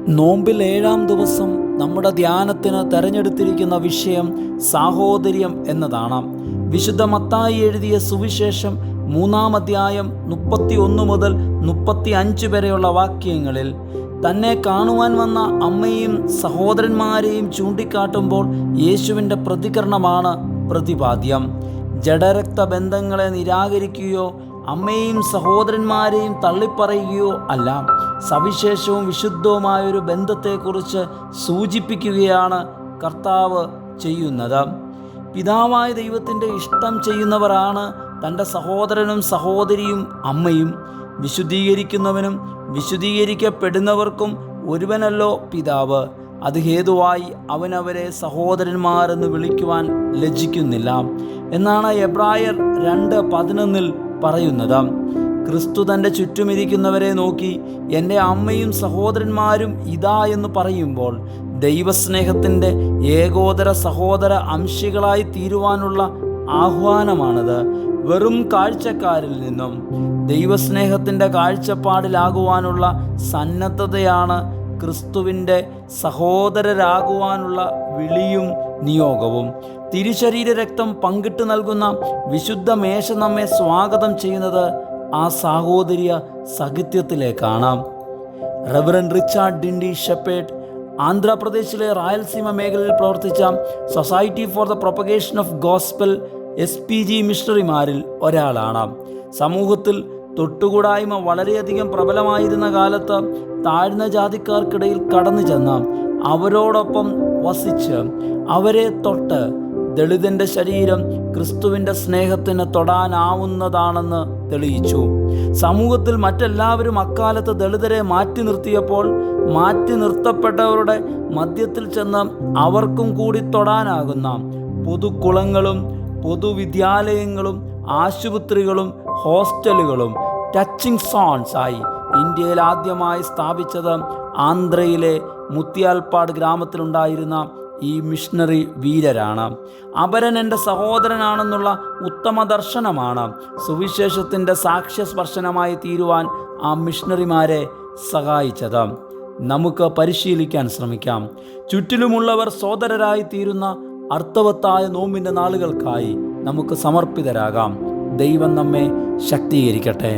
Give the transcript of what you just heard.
നോമ്പിൽ 7-ാം ദിവസം നമ്മുടെ ധ്യാനത്തിന് തെരഞ്ഞെടുത്തിരിക്കുന്ന വിഷയം സാഹോദര്യം എന്നതാണ്. വിശുദ്ധ മത്തായി എഴുതിയ സുവിശേഷം 3-ാം അധ്യായം 31 മുതൽ 35 വരെയുള്ള വാക്യങ്ങളിൽ തന്നെ കാണുവാൻ വന്ന അമ്മയെയും സഹോദരന്മാരെയും ചൂണ്ടിക്കാട്ടുമ്പോൾ യേശുവിൻ്റെ പ്രതികരണമാണ് പ്രതിപാദ്യം. ജഡരക്ത ബന്ധങ്ങളെ നിരാകരിക്കുകയോ അമ്മയെയും സഹോദരന്മാരെയും തള്ളിപ്പറയുകയോ അല്ല, സവിശേഷവും വിശുദ്ധവുമായൊരു ബന്ധത്തെക്കുറിച്ച് സൂചിപ്പിക്കുകയാണ് കർത്താവ് ചെയ്യുന്നത്. പിതാവായ ദൈവത്തിൻ്റെ ഇഷ്ടം ചെയ്യുന്നവരാണ് തൻ്റെ സഹോദരനും സഹോദരിയും അമ്മയും. വിശുദ്ധീകരിക്കുന്നവനും വിശുദ്ധീകരിക്കപ്പെടുന്നവർക്കും ഒരുവനല്ലോ പിതാവ്. അത് ഹേതുവായി അവനവരെ സഹോദരന്മാരെന്ന് വിളിക്കുവാൻ ലജ്ജിക്കുന്നില്ല എന്നാണ് എബ്രായർ 2:11 പറയുന്നത്. ക്രിസ്തു തൻ്റെ ചുറ്റുമിരിക്കുന്നവരെ നോക്കി എൻ്റെ അമ്മയും സഹോദരന്മാരും ഇതാ എന്ന് പറയുമ്പോൾ ദൈവസ്നേഹത്തിൻ്റെ ഏകോദര സഹോദര അംശികളായി തീരുവാനുള്ള ആഹ്വാനമാണത്. വെറും കാഴ്ചക്കാരിൽ നിന്നും ദൈവസ്നേഹത്തിൻ്റെ കാഴ്ചപ്പാടിലാകുവാനുള്ള സന്നദ്ധതയാണ് ക്രിസ്തുവിൻ്റെ സഹോദരരാകുവാനുള്ള വിളിയും നിയോഗവും. തിരുശരീര രക്തം പങ്കിട്ട് നൽകുന്ന വിശുദ്ധ മേശ നമ്മെ സ്വാഗതം ചെയ്യുന്നത് ആ സാഹോദര്യ സാഹിത്യത്തിലേക്കാണ്. റെവറൻഡ് റിച്ചാർഡ് ഡിൻഡി ഷെപ്പേർഡ് ആന്ധ്രാപ്രദേശിലെ റായൽസീമ മേഖലയിൽ പ്രവർത്തിച്ച society for the propagation of gospel SPG മിഷണറിമാരിൽ ഒരാളാണ്. സമൂഹത്തിൽ തൊട്ടുകൂടായ്മ വളരെയധികം പ്രബലമായിരുന്ന കാലത്ത് താഴ്ന്ന ജാതിക്കാർക്കിടയിൽ കടന്നു ചെന്ന് അവരോടൊപ്പം വസിച്ച് അവരെ തൊട്ട് ദളിതൻ്റെ ശരീരം ക്രിസ്തുവിൻ്റെ സ്നേഹത്തിന് തൊടാനാവുന്നതാണെന്ന് തെളിയിച്ചു. സമൂഹത്തിൽ മറ്റെല്ലാവരും അക്കാലത്ത് ദളിതരെ മാറ്റി നിർത്തിയപ്പോൾ മാറ്റി നിർത്തപ്പെട്ടവരുടെ മധ്യത്തിൽ ചെന്ന് അവർക്കും കൂടി തൊടാനാകുന്ന പൊതുകുളങ്ങളും പൊതുവിദ്യാലയങ്ങളും ആശുപത്രികളും ഹോസ്റ്റലുകളും ടച്ചിങ് സോൺസ് ആയി ഇന്ത്യയിൽ ആദ്യമായി സ്ഥാപിച്ചത് ആന്ധ്രയിലെ മുത്തിയാൽപ്പാട് ഗ്രാമത്തിലുണ്ടായിരുന്ന ഈ മിഷണറി വീരരാണ്. അപരൻ എൻ്റെ സഹോദരനാണെന്നുള്ള ഉത്തമ ദർശനമാണ് സുവിശേഷത്തിൻ്റെ സാക്ഷ്യസ്പർശനമായി തീരുവാൻ ആ മിഷണറിമാരെ സഹായിച്ചത്. നമുക്ക് പരിശീലിക്കാൻ ശ്രമിക്കാം. ചുറ്റിലുമുള്ളവർ സോദരരായി തീരുന്ന അർത്ഥവത്തായ നോമ്പിൻ്റെ നാളുകൾക്കായി നമുക്ക് സമർപ്പിതരാകാം. ദൈവം നമ്മെ ശക്തീകരിക്കട്ടെ.